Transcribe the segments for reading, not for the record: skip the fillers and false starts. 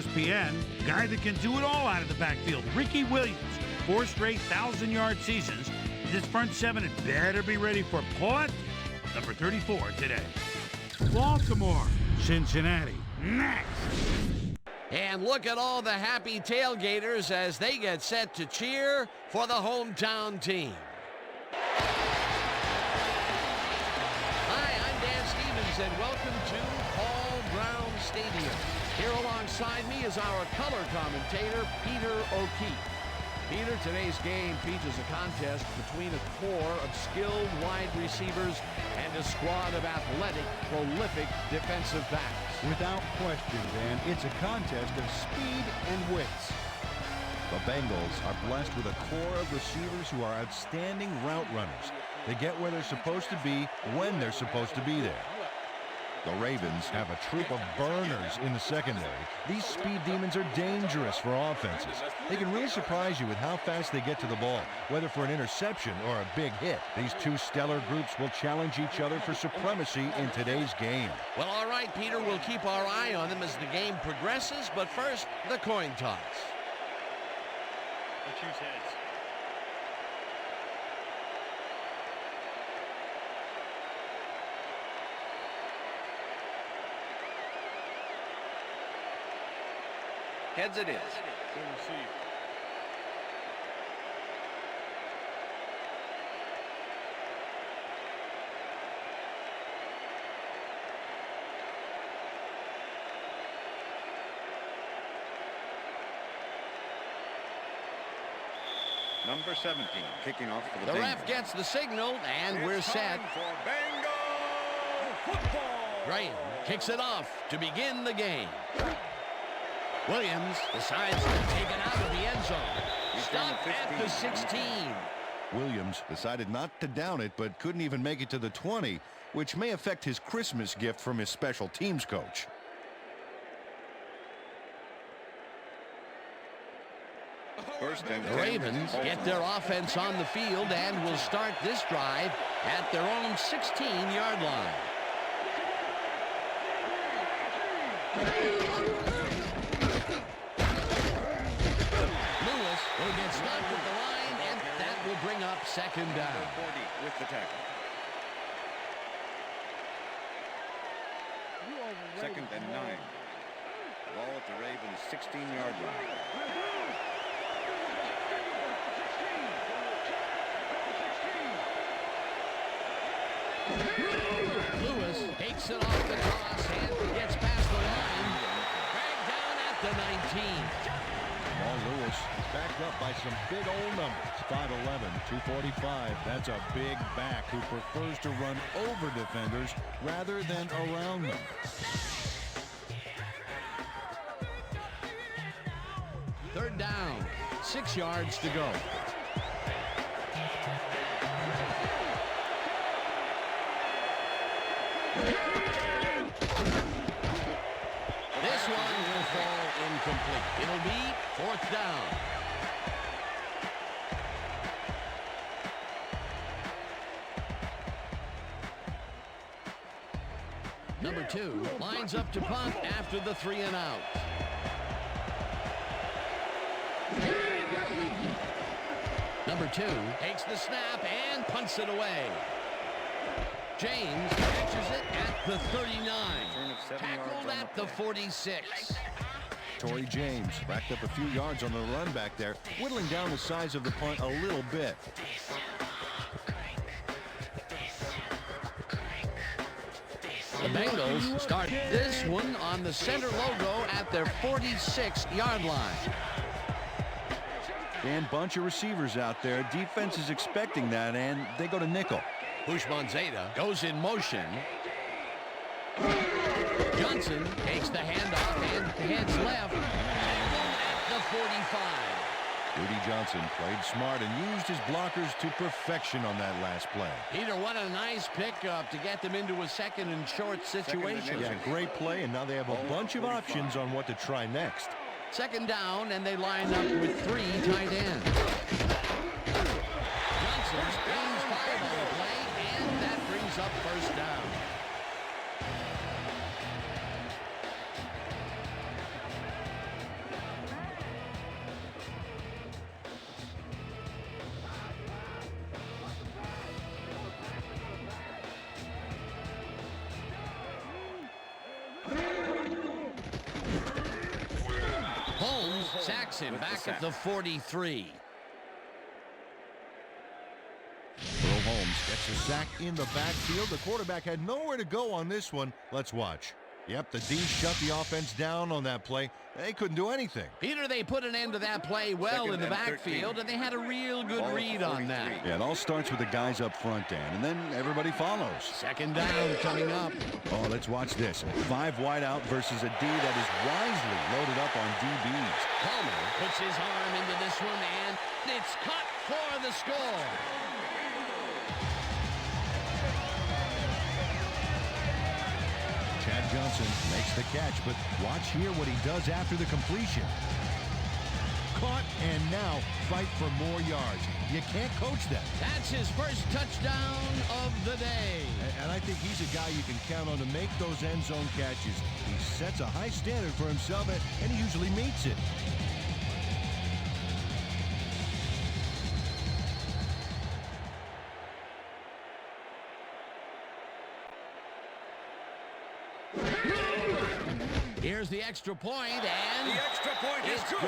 ESPN, guy that can do it all out of the backfield, Ricky Williams. 4 straight 1,000-yard seasons. This front seven had better be ready for plenty. Number 34 today. Baltimore, Cincinnati, next. And look at all the happy tailgaters as they get set to cheer for the hometown team. Hi, I'm Dan Stevens, and welcome to Paul Brown Stadium. Here alongside me is our color commentator, Peter O'Keefe. Peter, today's game features a contest between a core of skilled wide receivers and a squad of athletic, prolific defensive backs. Without question, Dan, it's a contest of speed and wits. The Bengals are blessed with a core of receivers who are outstanding route runners. They get where they're supposed to be when they're supposed to be there. The Ravens have a troop of burners in the secondary. These speed demons are dangerous for offenses. They can really surprise you with how fast they get to the ball, whether for an interception or a big hit. These two stellar groups will challenge each other for supremacy in today's game. Well, all right, Peter, we'll keep our eye on them as the game progresses, but first, the coin toss. We'll choose heads. Heads it is. To receive. Number 17, kicking off for the The Bengals. ref gets the signal, and we're set. For Bengal football. Graham kicks it off to begin the game. Williams decides to take it out of the end zone. Stop at the 16. Williams decided not to down it, but couldn't even make it to the 20, which may affect his Christmas gift from his special teams coach. First and The 10. Ravens get their offense on the field and will start this drive at their own 16-yard line. Lewis will get stopped at the line, and that will bring up second down. 40 with the tackle. Second and 9. Ball at the Ravens' 16-yard line. Lewis takes it off the toss and gets past the line. Dragged down at the 19. Paul Lewis is backed up by some big old numbers. 5'11", 245. That's a big back who prefers to run over defenders rather than around them. Third down, 6 yards to go. This one will fall incomplete. It'll be fourth down. Number 2 lines up to punt after the 3 and out. Number 2 takes the snap and punts it away. James catches it at the 39. Tackled at the 46. Torrey James racked up a few yards on the run back there, whittling down the size of the punt a little bit. The Bengals start this one on the center logo at their 46-yard line. And bunch of receivers out there. Defense is expecting that, and they go to nickel. Bushman-Zeta goes in motion. Johnson takes the handoff and heads left. At the 45. Rudy Johnson played smart and used his blockers to perfection on that last play. Peter, what a nice pickup to get them into a second and short situation. Yeah, great play, and now they have a bunch of options on what to try next. Second down, and they line up with 3 tight ends. Johnson springs 5 on the play, and that brings up first down. Sacks him back at the 43. Earl Holmes gets a sack in the backfield. The quarterback had nowhere to go on this one. Let's watch. Yep, the D shut the offense down on that play. They couldn't do anything. Peter, they put an end to that play well in the backfield, and they had a real good read on that. Yeah, it all starts with the guys up front, Dan, and then everybody follows. Second down coming up. Oh, let's watch this. 5 wide out versus a D that is wisely loaded up on DBs. Palmer puts his arm into this one, and it's caught for the score. Chad Johnson makes the catch, but watch here what he does after the completion. Caught, and now fight for more yards. You can't coach that. That's his first touchdown of the day. And I think he's a guy you can count on to make those end zone catches. He sets a high standard for himself, and he usually meets it. Here's the extra point, and The extra point is it's good.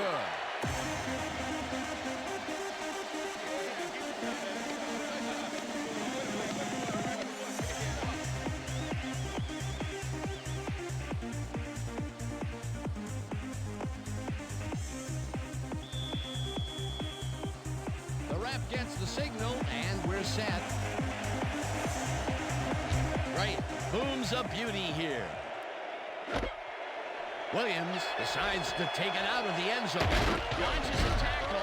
The ref gets the signal, and we're set. Right, booms a beauty here. Williams decides to take it out of the end zone. Launches a tackle,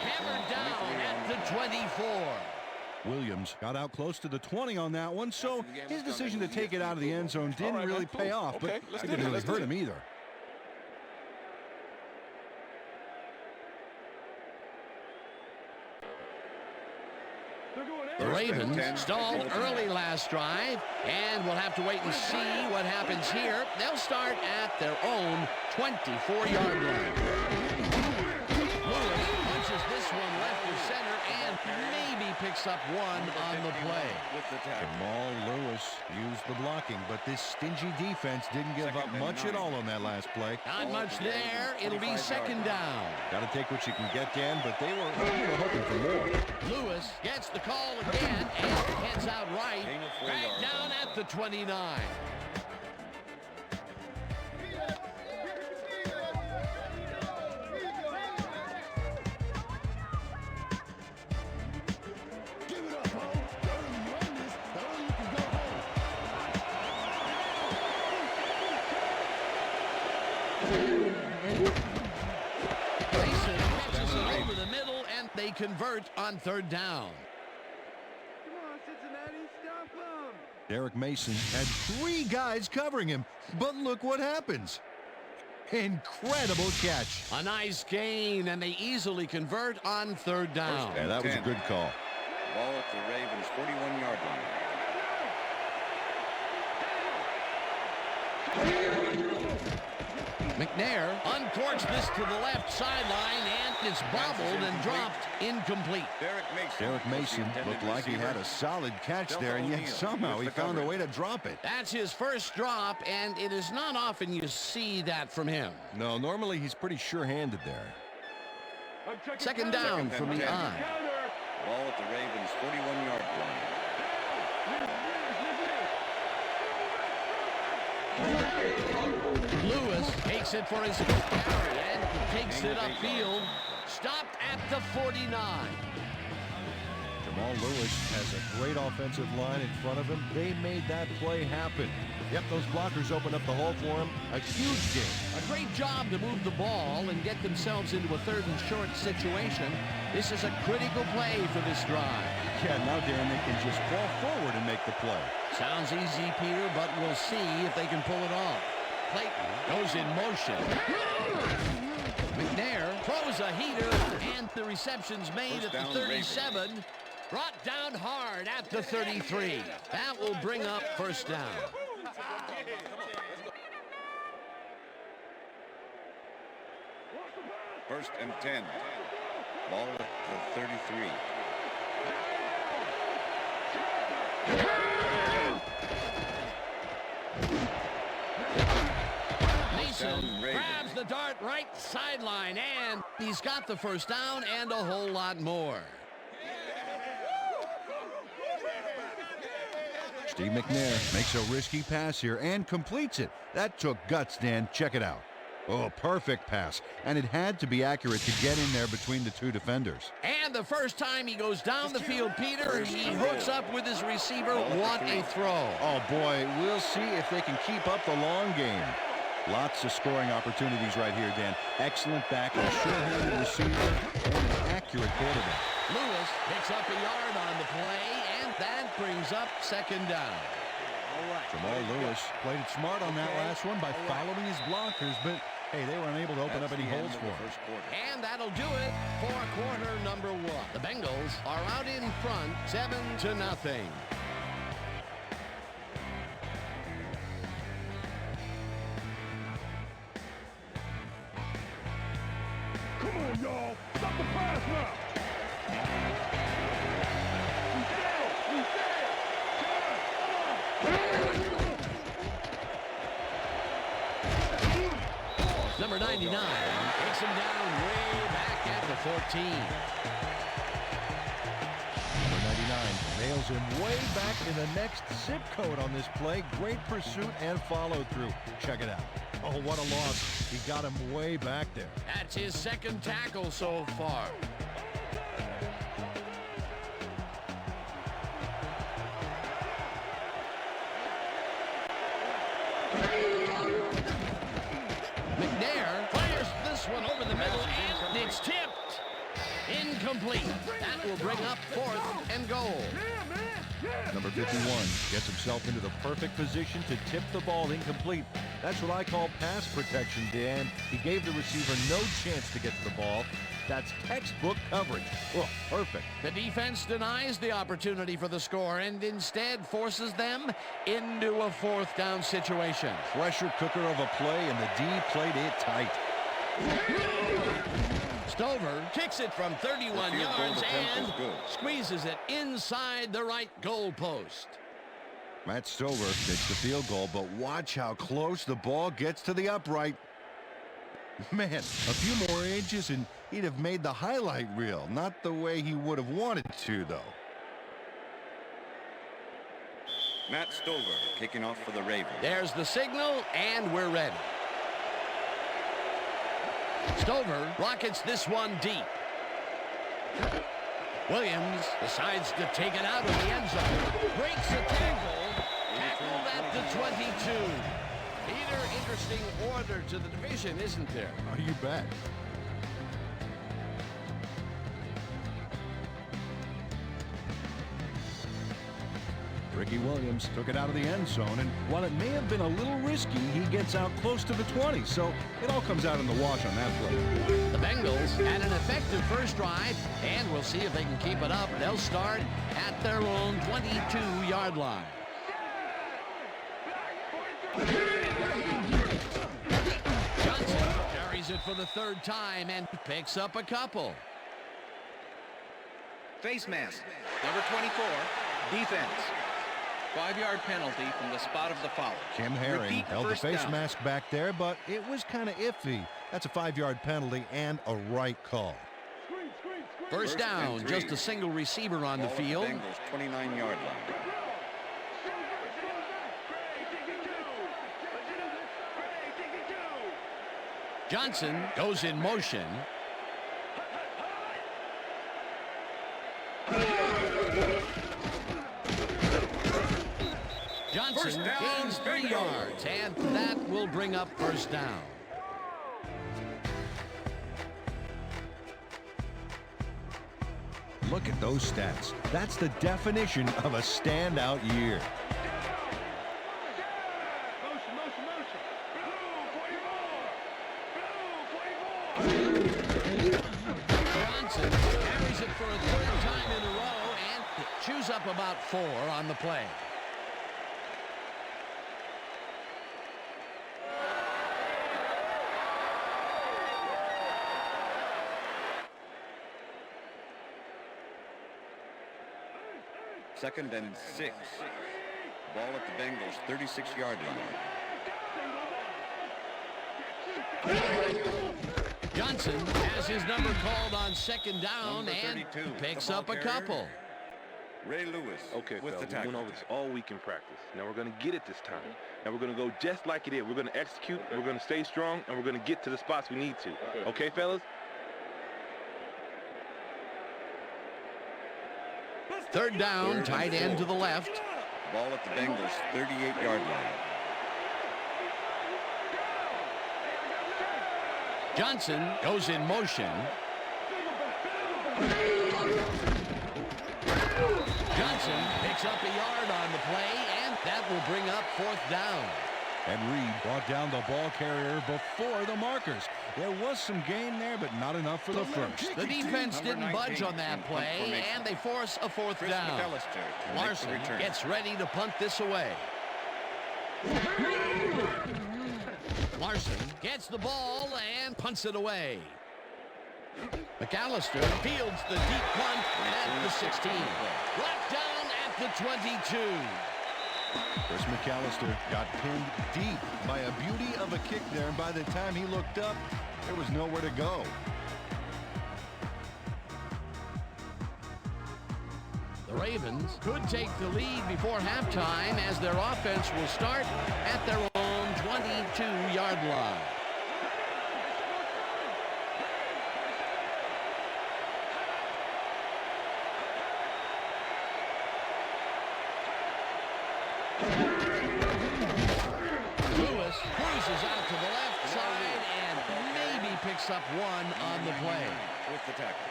hammered down at the 24. Williams got out close to the 20 on that one, so his decision to take it out of the end zone didn't really pay off, but it didn't really hurt him either. The Ravens stalled early last drive, and we'll have to wait and see what happens here. They'll start at their own 24-yard line. Lewis punches this one left to center and maybe picks up one on the play. Jamal Lewis used the blocking, but this stingy defense didn't give up much at all on that last play. Not much there. It'll be second down. Got to take what you can get, Dan, but they were hoping for more. Lewis gets the call again and heads out right. Back down at the 29. Mason catches it over the middle, and they convert on third down. Come on, Cincinnati, stop them! Derek Mason had 3 guys covering him, but look what happens. Incredible catch. A nice gain, and they easily convert on third down. Yeah, that was a good call. Ball at the Ravens' 41-yard line. McNair uncorks this to the left sideline, and it's bobbled and dropped incomplete. Derek Mason looked like he had a solid catch there, and yet somehow he found a way to drop it. That's his first drop, and it is not often you see that from him. No, normally he's pretty sure-handed there. Second down from the eye. Ball at the Ravens' 41-yard line. Lewis takes it for his fifth carry and takes it upfield. Stopped at the 49. Jamal Lewis has a great offensive line in front of him. They made that play happen. Yep, those blockers opened up the hole for him. A huge game. A great job to move the ball and get themselves into a third and short situation. This is a critical play for this drive. Yeah, now, Dan, they can just fall forward and make the play. Sounds easy, Peter, but we'll see if they can pull it off. Clayton goes in motion. McNair throws a heater, and the reception's made at the 37. Brought down hard at the 33. That will bring up first down. First and 10. Ball at the 33. Mason grabs the the dart right sideline, and he's got the first down and a whole lot more. Steve McNair makes a risky pass here and completes it. That took guts, Dan. Check it out. Oh, perfect pass. And it had to be accurate to get in there between the two defenders. And the first time he goes down the field, Peter, he hooks up with his receiver. What a throw. Oh, boy, we'll see if they can keep up the long game. Lots of scoring opportunities right here, Dan. Excellent back, a sure-handed receiver, and an accurate quarterback. Lewis picks up a yard on the play, and that brings up second down. Jamal Lewis played it smart on that last one by following his blockers, but hey, they were unable to open up any holes for him. And that'll do it for quarter number one. The Bengals are out in front, 7-0. Come on, y'all. Stop the pass now. Number 99 takes him down way back at the 14. Number 99 nails him way back in the next zip code on this play. Great pursuit and follow through. Check it out. Oh, what a loss. He got him way back there. That's his second tackle so far. McNair fires this one over the middle, and it's tipped. Incomplete. That will bring up 4th and goal. Number 51 gets himself into the perfect position to tip the ball incomplete. That's what I call pass protection, Dan. He gave the receiver no chance to get to the ball. That's textbook coverage. Oh, perfect. The defense denies the opportunity for the score and instead forces them into a 4th down situation. Pressure cooker of a play, and the D played it tight. Stover kicks it from 31 yards and squeezes it inside the right goal post. Matt Stover takes the field goal, but watch how close the ball gets to the upright. Man, a few more inches and he'd have made the highlight reel. Not the way he would have wanted to, though. Matt Stover kicking off for the Ravens. There's the signal, and we're ready. Stover rockets this one deep. Williams decides to take it out of the end zone. Breaks a tackle. Tackled at the 22. Peter, interesting order to the division, isn't there? Oh, you bet. Ricky Williams took it out of the end zone, and while it may have been a little risky, he gets out close to the 20, so it all comes out in the wash on that play. The Bengals had an effective first drive, and we'll see if they can keep it up. They'll start at their own 22-yard line. Johnson carries it for the 3rd time and picks up a couple. Face mask, number 24, defense. 5-yard penalty from the spot of the foul. Kim Herring Repeat held the first face down. mask back there, but it was kind of iffy. That's a 5-yard penalty and a right call. First down, just a single receiver on the Ball at field. Bengals 29-yard line. Johnson goes in motion. Johnson gains 3 yards, and that will bring up first down. Look at those stats. That's the definition of a standout year. Johnson carries it for a 3rd time in a row and chews up about 4 on the play. Second and 6. Ball at the Bengals 36-yard line. Johnson has his number called on second down Number and 32, picks the ball up a carrier. couple. Ray Lewis Okay, with the fellas, we tackle. went over this all week in practice. Now we're going to get it this time. Now we're going to go just like it is. We're going to execute, we're going to stay strong, and we're going to get to the spots we need to. Okay, fellas? Third down, tight end to the left. Ball at the Bengals 38-yard line. Johnson goes in motion. Johnson picks up a yard on the play, and that will bring up fourth down. And Reed brought down the ball carrier before the markers. There was some gain there, but not enough for the first. The defense Number didn't budge 19 on that in punt play, formation. and they force a fourth Chris down. McAllister to make the Larson return. gets ready to punt this away. Larson gets the ball and punts it away. McAllister fields the deep punt at the 16. Brought down at the 22. Chris McAllister got pinned deep by a beauty of a kick there, and by the time he looked up, there was nowhere to go. The Ravens could take the lead before halftime as their offense will start at their own 22-yard line. Lewis cruises out to the left side and maybe picks up one on the play. With the tackle.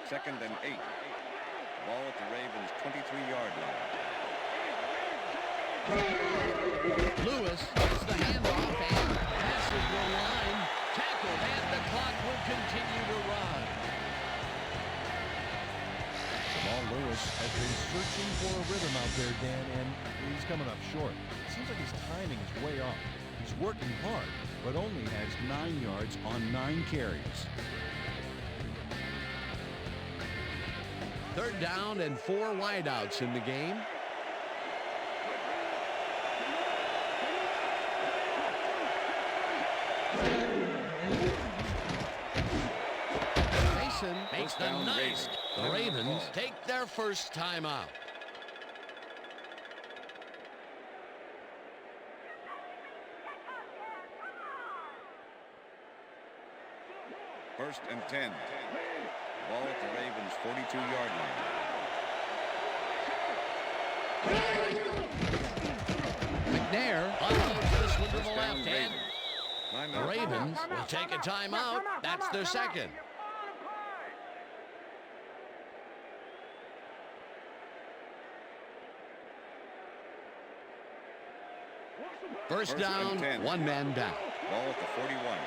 Second and 8. Ball at the Ravens 23-yard line. Lewis gets the handoff and passes the line. Tackled, and the clock will continue to run. Jamal Lewis has been searching for a rhythm out there, Dan, and he's coming up short. It seems like his timing is way off. He's working hard, but only has 9 yards on 9 carries. Third down and 4 wideouts in the game. Mason makes the down, nice. The Ravens. Ravens take their first time out. First and 10. Ball at the Ravens 42-yard line. McNair unloads this one to the First left, down, and Ravens. the Timeout. Ravens will take a timeout. That's their second. First First and down, 10. 1 man down. Ball at the 41.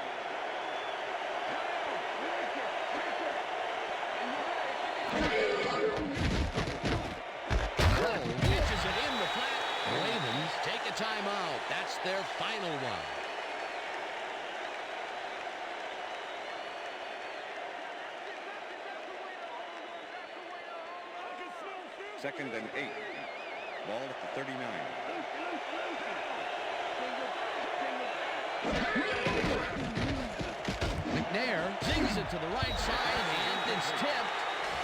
Cole pitches it in the flat. The Ravens take a timeout. That's their final one. Second and 8. Ball at the 39. McNair zings it to the right side, and it's tipped.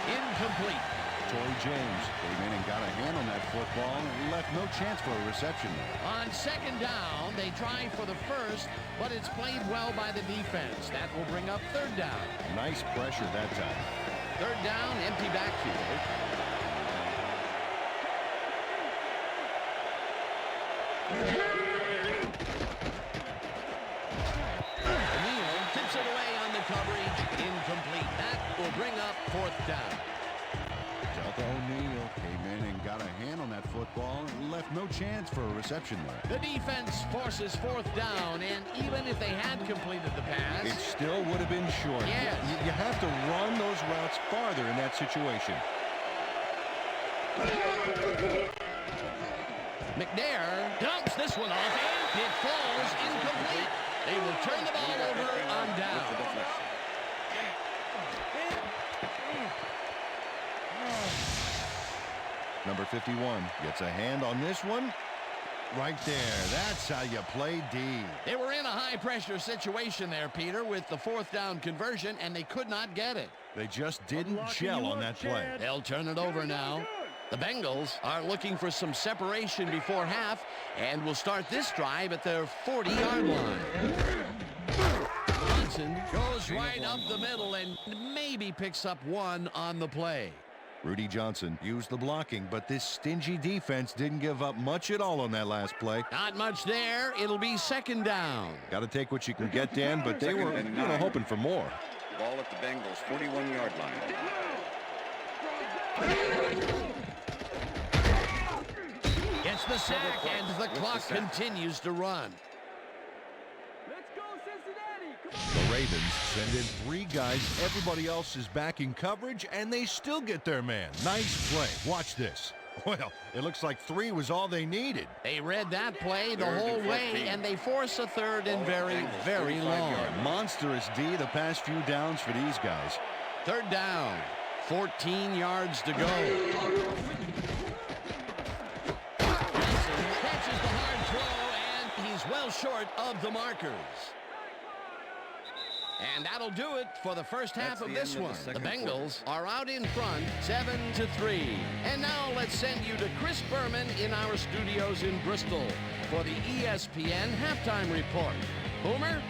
Incomplete. Torrey James came in and got a hand on that football and left no chance for a reception there. On second down, they try for the first, but it's played well by the defense. That will bring up third down. Nice pressure that time. Third down, empty backfield. O'Neal tips it away on the coverage. Incomplete. That will bring up fourth down. Delta O'Neal came in and got a hand on that football and left no chance for a reception there. The defense forces fourth down, and even if they had completed the pass, It still would have been short. Yes. You have to run those routes farther in that situation. McNair dumps this one off, and it falls incomplete. They will turn the ball over on With the down. deflection. Number 51 gets a hand on this one. right there. That's how you play D. They were in a high-pressure situation there, Peter, with the 4th down conversion, and they could not get it. They just didn't gel on that play. They'll turn it over now. The Bengals are looking for some separation before half and will start this drive at their 40-yard line. Johnson goes right up the middle and maybe picks up 1 on the play. Rudy Johnson used the blocking, but this stingy defense didn't give up much at all on that last play. Not much there. It'll be 2nd down. Got to take what you can get, Dan, but they were hoping for more. Ball at the Bengals 41-yard line. Gets the sack, and the clock continues to run. Let's go, Cincinnati. Come on. The Ravens send in 3 guys. Everybody else is back in coverage, and they still get their man. Nice play. Watch this. Well, it looks like 3 was all they needed. They read that play the whole way, and they force a 3rd and very, very long. Monstrous D the past few downs for these guys. 3rd down, 14 yards to go. Johnson catches the hard throw, and he's well short of the markers. And that'll do it for the first half of this one. The Bengals are out in front, 7-3. And now let's send you to Chris Berman in our studios in Bristol for the ESPN Halftime Report. Boomer?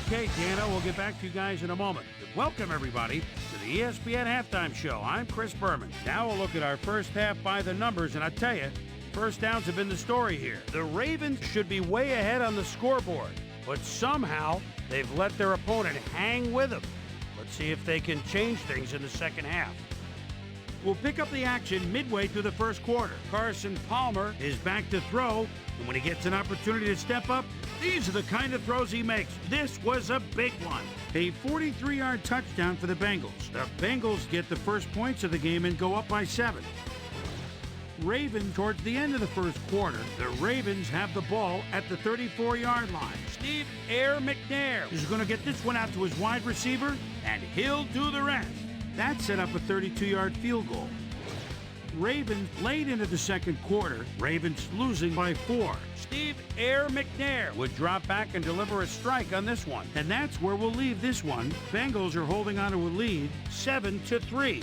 Okay, Dana, we'll get back to you guys in a moment. But welcome, everybody, to the ESPN Halftime Show. I'm Chris Berman. Now we'll look at our first half by the numbers, and I tell you, first downs have been the story here. The Ravens should be way ahead on the scoreboard, but somehow they've let their opponent hang with them. Let's see if they can change things in the second half. We'll pick up the action midway through the first quarter. Carson Palmer is back to throw, and when he gets an opportunity to step up, these are the kind of throws he makes. This was a big one. A 43-yard touchdown for the Bengals. The Bengals get the first points of the game and go up by 7. Ravens towards the end of the first quarter. The Ravens have the ball at the 34-yard line. Steve Air McNair is going to get this one out to his wide receiver, and he'll do the rest. That set up a 32-yard field goal. Ravens late into the second quarter. Ravens losing by 4. Steve Air McNair would drop back and deliver a strike on this one. And that's where we'll leave this one. Bengals are holding on to a lead, 7-3.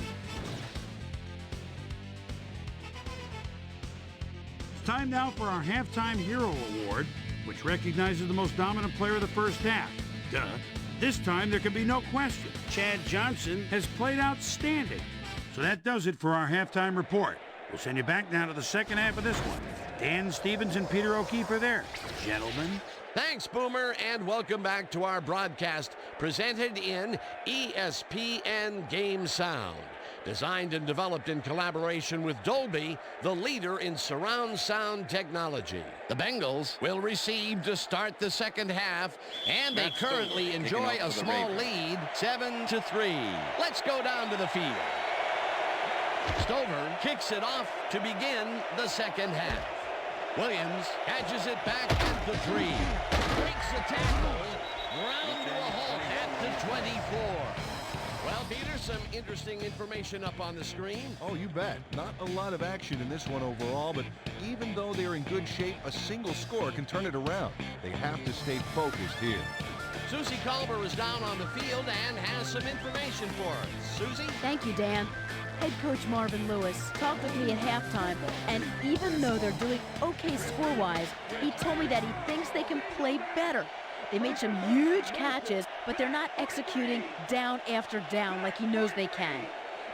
Time now for our Halftime Hero Award, which recognizes the most dominant player of the first half. Duh. This time there can be no question. Chad Johnson has played outstanding. So that does it for our halftime report. We'll send you back now to the second half of this one. Dan Stevens and Peter O'Keefe are there. Gentlemen. Thanks, Boomer, and welcome back to our broadcast presented in ESPN Game Sound. Designed and developed in collaboration with Dolby, the leader in surround sound technology. The Bengals will receive to start the second half, and they currently enjoy a small lead, 7-3. Let's go down to the field. Stover kicks it off to begin the second half. Williams catches it back at the 3. Breaks the tackle. Ground to a halt at the 24. Well, Peter, some interesting information up on the screen. Oh, you bet. Not a lot of action in this one overall, but even though they're in good shape, a single score can turn it around. They have to stay focused here. Susie Culver is down on the field and has some information for us. Susie? Thank you, Dan. Head coach Marvin Lewis talked with me at halftime, and even though they're doing okay score-wise, he told me that he thinks they can play better. They made some huge catches, but they're not executing down after down like he knows they can.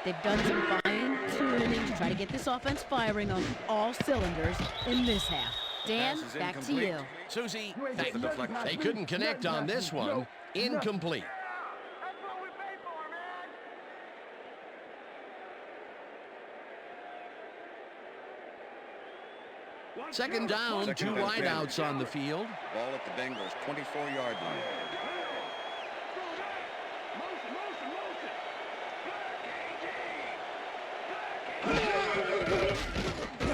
They've done some fine-tuning to try to get this offense firing on all cylinders in this half. Dan, back to you. Susie, they couldn't connect on this one. Incomplete. Second down, 2 wideouts on the field. Ball at the Bengals 24-yard line.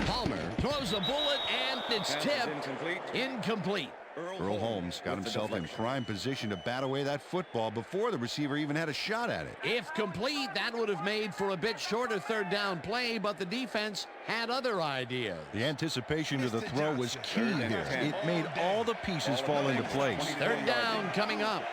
Palmer throws a bullet, and it's tipped. Incomplete. Incomplete. Earl Holmes got himself in prime position to bat away that football before the receiver even had a shot at it. If complete, that would have made for a bit shorter third down play, but the defense had other ideas. The anticipation to the throw was key here. It made all the pieces fall into place. Third down coming up.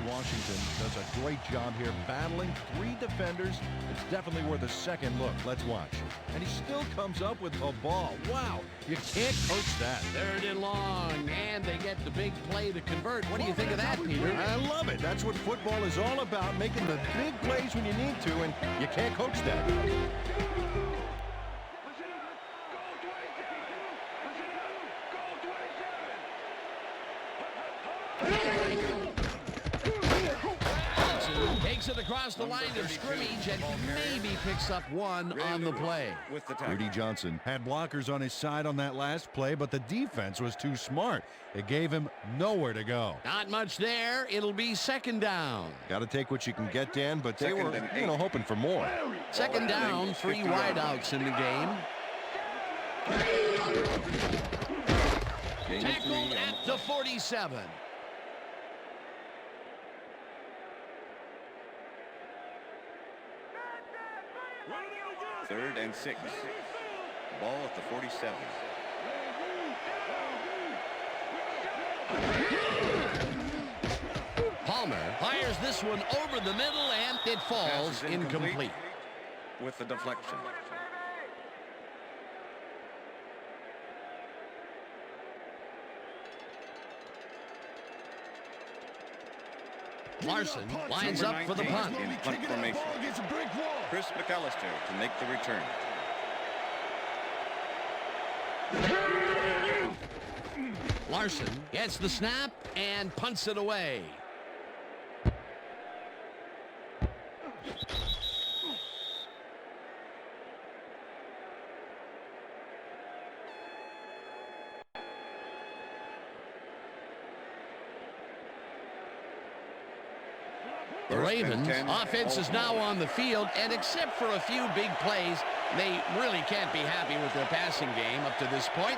Washington does a great job here battling three defenders. It's definitely worth a second look. Let's watch. And he still comes up with a ball. Wow, you can't coach that. Third and long, and they get the big play to convert. What do you think of that, Peter? I love it. That's what football is all about, making the big plays when you need to, and you can't coach that. Takes it across the line of scrimmage and maybe picks up one on the play. Rudy Johnson had blockers on his side on that last play, but the defense was too smart. It gave him nowhere to go. Not much there. It'll be second down. Got to take what you can get, Dan, but they were, hoping for more. Second down, 3 wideouts in the game. Tackled at the 47. Third and 6. Ball at the 47. Palmer fires this one over the middle, and it falls incomplete. With the deflection. Larson lines up for the punt. In punt formation. Chris McAllister to make the return. Larson gets the snap and punts it away. The Ravens offense is now on the field, and except for a few big plays, they really can't be happy with their passing game up to this point.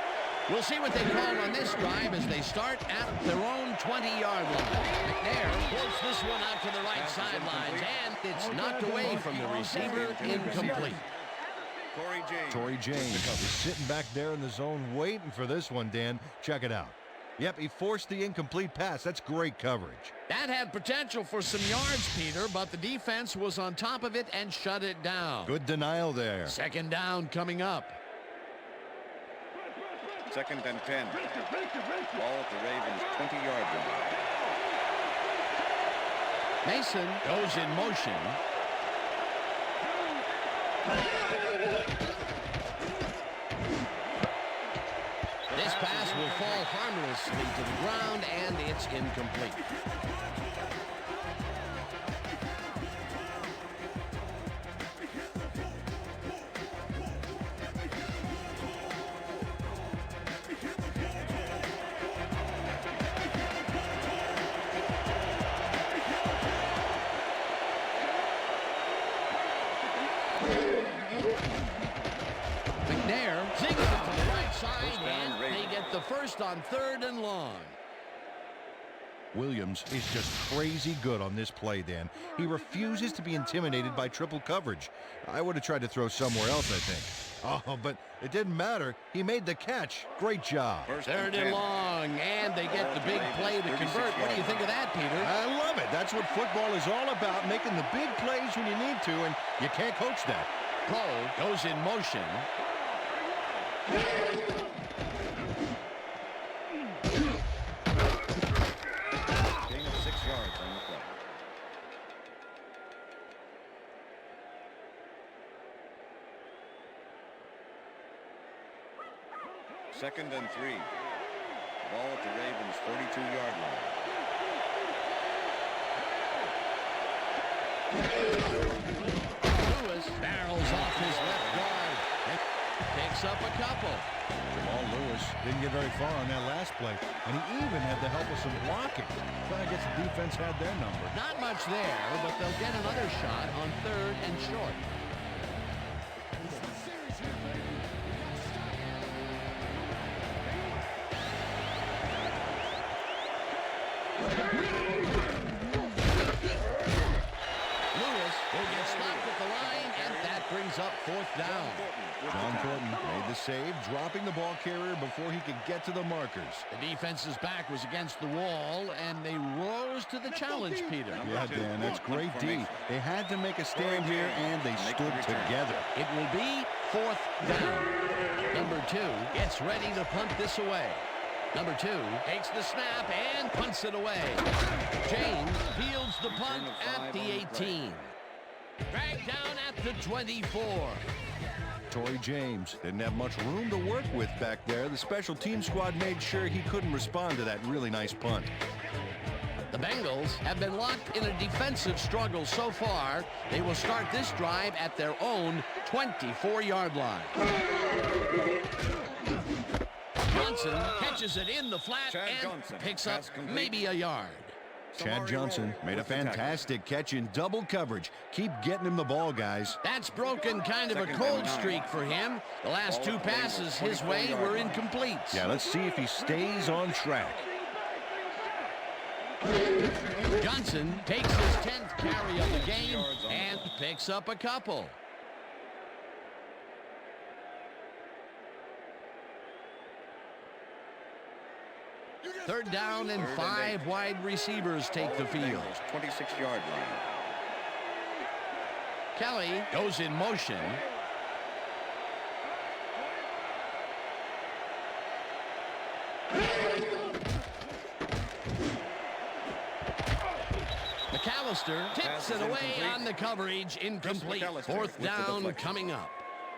We'll see what they call on this drive as they start at their own 20-yard line. McNair floats this one out to the right sidelines, and it's knocked away from the receiver, incomplete. Torrey James is sitting back there in the zone waiting for this one, Dan. Check it out. Yep, he forced the incomplete pass. That's great coverage. That had potential for some yards, Peter, but the defense was on top of it and shut it down. Good denial there. Second down coming up. Second and 10. Ball at the Ravens' 20-yard line. Mason goes in motion. This pass will fall harmlessly to the ground, and it's incomplete. McNair zings it to the right side, and they get the first on third and long. Williams is just crazy good on this play, Dan. He refuses to be intimidated by triple coverage. I would have tried to throw somewhere else, I think. Oh, but it didn't matter. He made the catch. Great job. Third and long, and they get the big play to convert. What do you think of that, Peter? I love it. That's what football is all about, making the big plays when you need to, and you can't coach that. Poe goes in motion. Gain of 6 yards on the play. Second and 3. Ball at the Ravens' 42-yard line. Lewis barrels off his left guard and takes picks up a couple. Jamal Lewis didn't get very far on that last play, and he even had the help of some blocking. But I guess the defense had their number. Not much there, but they'll get another shot on 3rd and short. Lewis will get stopped at the line, and that brings up 4th down. John Thornton made the save, dropping the ball carrier before he could get to the markers. The defense's back was against the wall, and they rose to the challenge, Peter. Yeah, Dan, that's great D. They had to make a stand here, and they stood together. It will be 4th down. Number 2 gets ready to punt this away. Number 2 takes the snap and punts it away. James fields the punt at the 18. Dragged down at the 24. Torrey James didn't have much room to work with back there. The special team squad made sure he couldn't respond to that really nice punt. The Bengals have been locked in a defensive struggle so far. They will start this drive at their own 24-yard line. Johnson catches it in the flat and picks up maybe a yard. Chad Johnson made a fantastic catch in double coverage. Keep getting him the ball, guys. That's broken kind of a cold streak for him. The last 2 passes his way were incomplete. Yeah, let's see if he stays on track. Johnson takes his 10th carry of the game and picks up a couple. Third down and 5 wide receivers take the field. 26-yard line. Kelly goes in motion. McAllister tips it away on the coverage. Incomplete. 4th down coming up.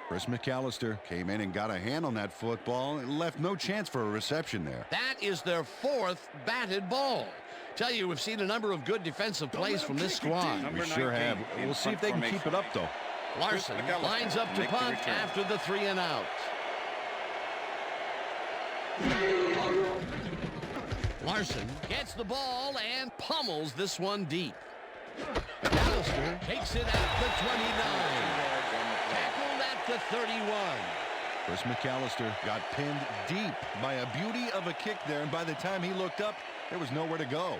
Chris McAllister came in and got a hand on that football and left no chance for a reception there. That is their 4th batted ball. Tell you, we've seen a number of good defensive plays from this squad. We sure have. We'll see if they can keep it up, though. Larson lines up to punt after the 3 and out. Larson gets the ball and pummels this one deep. McAllister takes it at the 29. Tackled at the 31. Chris McAllister got pinned deep by a beauty of a kick there, and by the time he looked up, there was nowhere to go.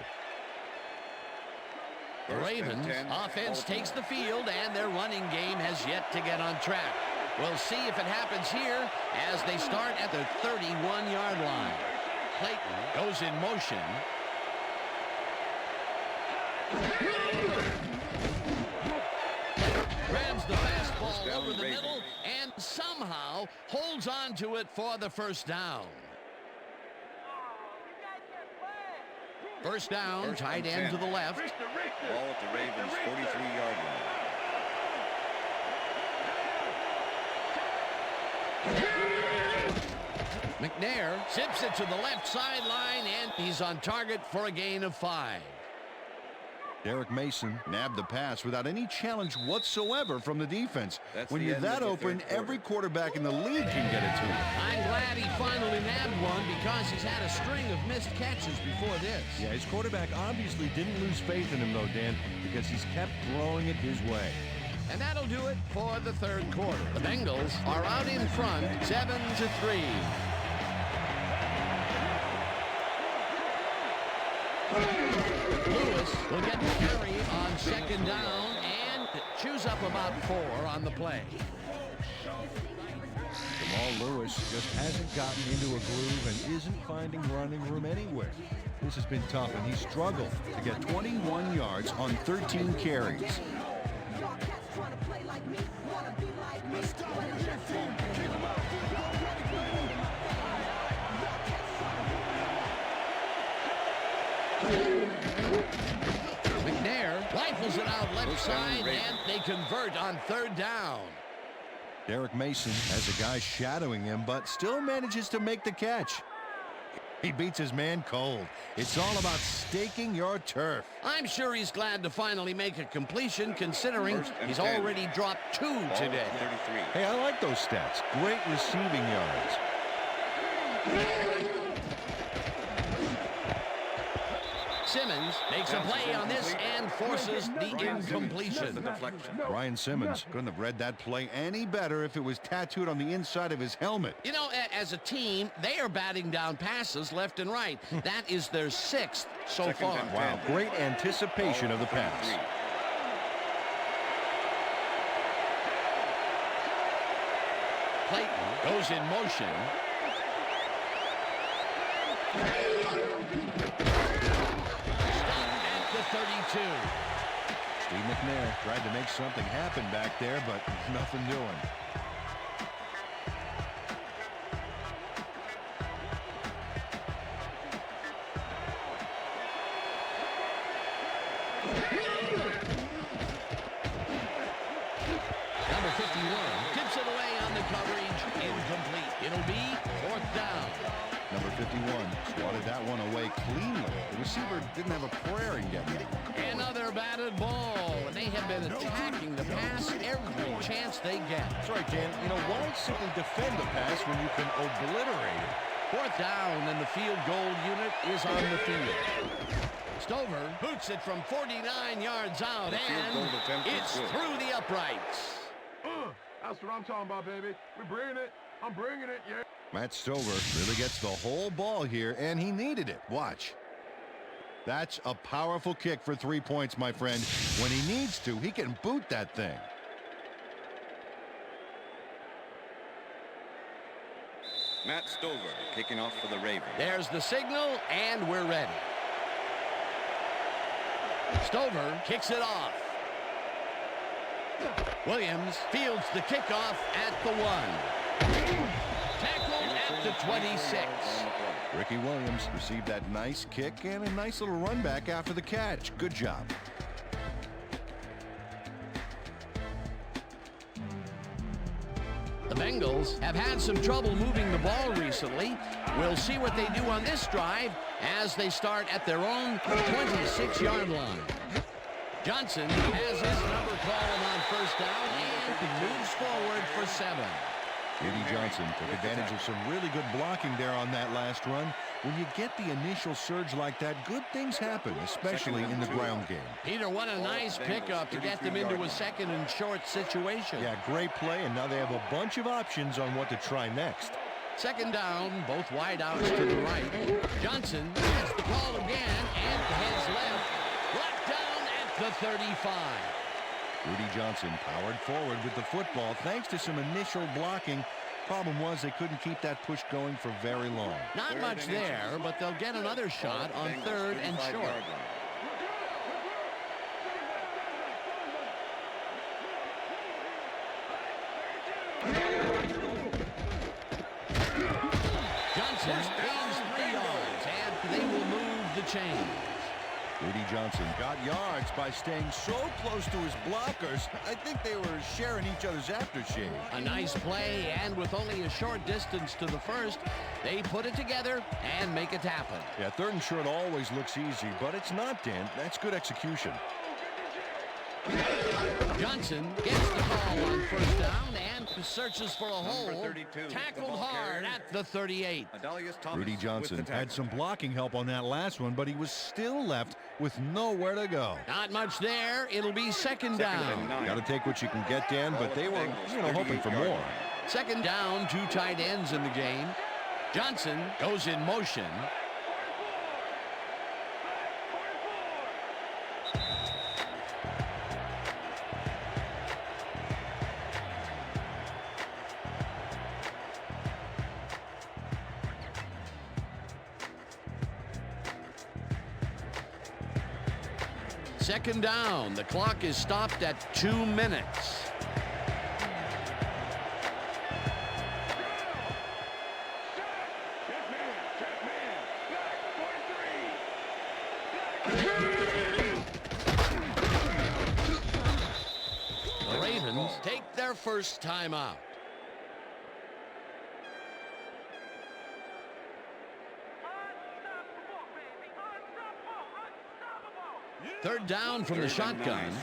The Ravens offense takes the field, and their running game has yet to get on track. We'll see if it happens here as they start at their 31-yard line. Clayton goes in motion. Grabs the fastball over the middle and somehow holds on to it for the 1st down. First down, tight end to the left. Ball at the Ravens' 43-yard line. McNair zips it to the left sideline, and he's on target for a gain of 5. Derek Mason nabbed the pass without any challenge whatsoever from the defense. When you're that open, every quarterback in the league can get it to him. I'm glad he finally nabbed one because he's had a string of missed catches before this. Yeah, his quarterback obviously didn't lose faith in him, though, Dan, because he's kept throwing it his way. And that'll do it for the 3rd quarter. The Bengals are out in front, 7-3. Lewis will get the carry on 2nd down and chews up about 4 on the play. Jamal Lewis just hasn't gotten into a groove and isn't finding running room anywhere. This has been tough, and he struggled to get 21 yards on 13 carries. McNair rifles it out left side, and they convert on 3rd down. Derek Mason has a guy shadowing him, but still manages to make the catch. He beats his man cold. It's all about staking your turf. I'm sure he's glad to finally make a completion, considering he's 10. already dropped 2 Ball today. at 33. Hey, I like those stats. Great receiving yards. Simmons makes a play on this and forces the incompletion. The deflection. Ryan Simmons couldn't have read that play any better if it was tattooed on the inside of his helmet. You know, as a team, they are batting down passes left and right. That is their 6th so Second far. and Wow, 10. great anticipation of the pass. Clayton goes in motion. Stop at the 32. Steve McNair tried to make something happen back there, but nothing doing. Number 51 tips it away on the coverage. Incomplete. It'll be 4th down. Number 51 swatted that one away cleanly. The receiver didn't have a prayer in getting it. Another batted ball. And they have been attacking the pass every chance they get. That's right, Dan. You know, why simply defend the pass when you can obliterate it? 4th down, and the field goal unit is on the field. Stover boots it from 49 yards out, The field goal and attempt is it's good. through the uprights. That's what I'm talking about, baby. We're bringing it. I'm bringing it, yeah. Matt Stover really gets the whole ball here, and he needed it. Watch. That's a powerful kick for 3 points, my friend. When he needs to, he can boot that thing. Matt Stover kicking off for the Ravens. There's the signal, and we're ready. Stover kicks it off. Williams fields the kickoff at the 1. Tackled at the 26. Ricky Williams received that nice kick and a nice little run back after the catch. Good job. The Bengals have had some trouble moving the ball recently. We'll see what they do on this drive as they start at their own 26-yard line. Johnson has his number calling on 1st down and moves forward for 7. J.D. Johnson took advantage of some really good blocking there on that last run. When you get the initial surge like that, good things happen, especially in the ground game. Peter, what a nice pickup to get them into a 2nd and short situation. Yeah, great play, and now they have a bunch of options on what to try next. 2nd down, both wideouts to the right. Johnson gets the call again and heads left. Blocked down at the 35. Rudy Johnson powered forward with the football thanks to some initial blocking. Problem was they couldn't keep that push going for very long. Not much there, but they'll get another shot on 3rd and short. Johnson gains 3 yards, and they will move the chains. Rudy Johnson got yards by staying so close to his blockers. I think they were sharing each other's aftershave. A nice play, and with only a short distance to the 1st, they put it together and make it happen. Yeah, 3rd and short always looks easy, but it's not, Dan. That's good execution. Johnson gets the call on 1st down and searches for a hole. 32, Tackled hard at the 38. Rudy Johnson had some blocking help on that last one, but he was still left with nowhere to go. Not much there. It'll be 2nd down. Got to take what you can get, Dan, but they were, hoping for more. 2nd down, 2 tight ends in the game. Johnson goes in motion. Second down. The clock is stopped at 2 minutes. The Ravens take their first time out. Third down from the Third and shotgun. 9.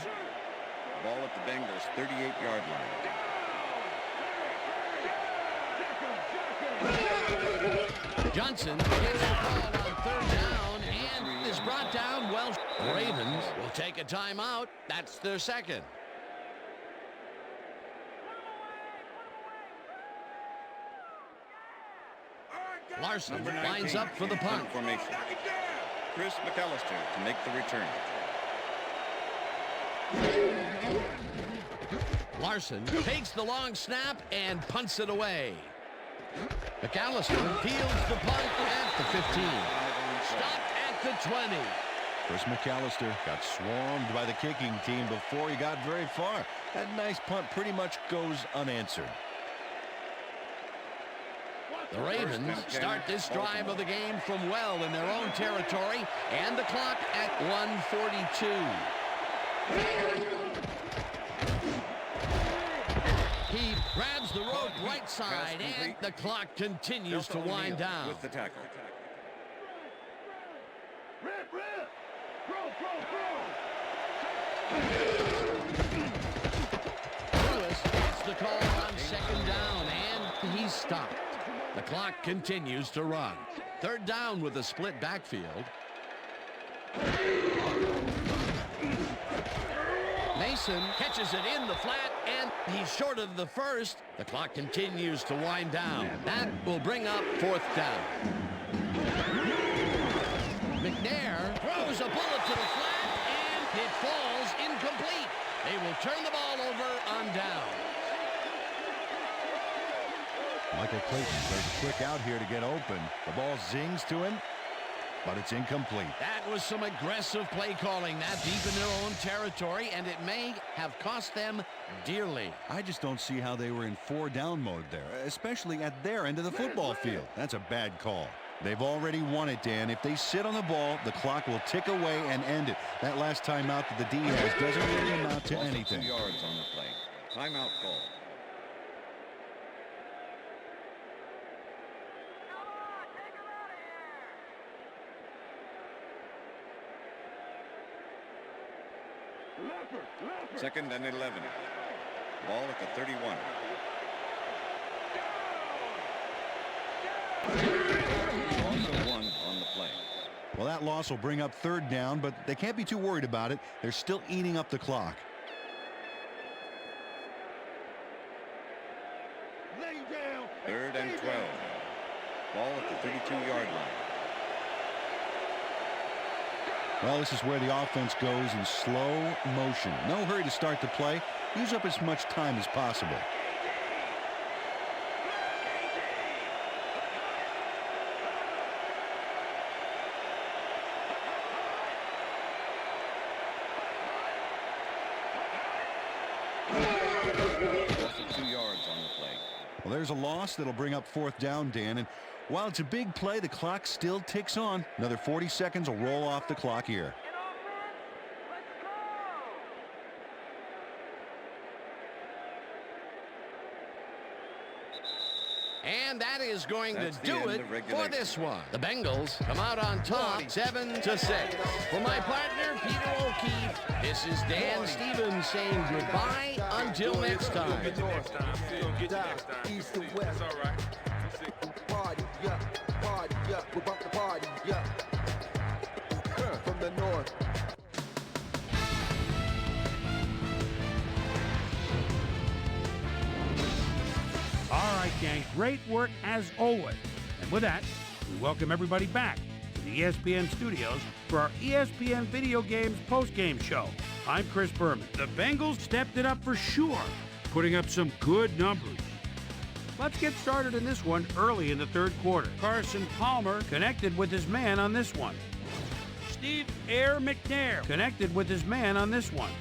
Ball at the Bengals' 38-yard line. Johnson gets the call on third down and is brought down. Well, the Ravens will take a timeout. That's their second. Larson Number 19 lines up for the punt. punt formation. Chris McAllister to make the return. Larson takes the long snap and punts it away. McAllister fields the punt at the 15. Stopped at the 20. Chris McAllister got swarmed by the kicking team before he got very far. That nice punt pretty much goes unanswered. The Ravens start this drive of the game from well in their own territory, and the clock at 1:42. He grabs the rope right side, and the clock continues to wind down. With the tackle. Rip, rip! Throw, throw, throw! Lewis gets the call on second down, and he's stopped. The clock continues to run. Third down with a split backfield. Mason catches it in the flat, and he's short of the first. The clock continues to wind down. That will bring up fourth down. McNair throws a bullet to the flat, and it falls incomplete. They will turn the ball over on down. Michael Clayton plays quick out here to get open. The ball zings to him, but it's incomplete. That was some aggressive play calling that deep in their own territory, and it may have cost them dearly. I just don't see how they were in 4-down mode there, especially at their end of the football field. That's a bad call. They've already won it, Dan. If they sit on the ball, the clock will tick away and end it. That last timeout that the D has doesn't really amount to Also anything. 2 yards on the play. Timeout call. Second and 11. Ball at the 31. Also 1 on the play. Well, that loss will bring up third down, but they can't be too worried about it. They're still eating up the clock. Third and 12. Ball at the 32-yard line. Well, this is where the offense goes in slow motion. No hurry to start the play. Use up as much time as possible. Also 2 yards on the play. Well, there's a loss that'll bring up fourth down, Dan. And while it's a big play, the clock still ticks on. Another 40 seconds will roll off the clock here. And that is going That's to the do end it of for regulation. this one. The Bengals come out on top 7-6. For my partner, Peter O'Keefe, this is Dan Stevens saying goodbye until next time. East and west. That's all right. Party, yeah, party, yeah. We're about to party, yeah. From the north. All right, gang, great work as always. And with that, we welcome everybody back to the ESPN studios for our ESPN Video Games postgame show. I'm Chris Berman. The Bengals stepped it up for sure, putting up some good numbers. Let's get started in this one early in the third quarter. Carson Palmer connected with his man on this one. Steve Air McNair connected with his man on this one.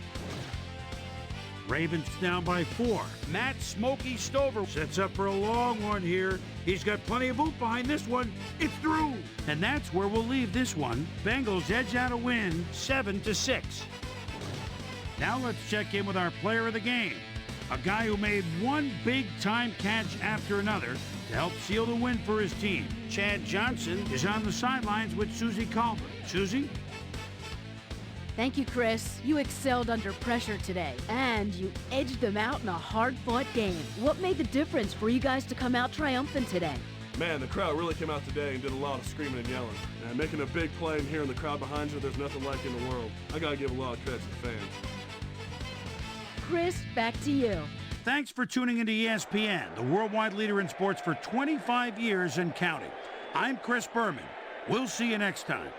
Ravens down by 4. Matt Smokey Stover sets up for a long one here. He's got plenty of oomph behind this one. It's through. And that's where we'll leave this one. Bengals edge out a win 7-6. Now let's check in with our player of the game. A guy who made one big-time catch after another to help seal the win for his team. Chad Johnson is on the sidelines with Susie Colbert. Susie? Thank you, Chris. You excelled under pressure today, and you edged them out in a hard-fought game. What made the difference for you guys to come out triumphant today? Man, the crowd really came out today and did a lot of screaming and yelling. And making a big play and hearing the crowd behind you, there's nothing like it in the world. I gotta give a lot of credit to the fans. Chris, back to you. Thanks for tuning into ESPN, the worldwide leader in sports for 25 years and counting. I'm Chris Berman. We'll see you next time.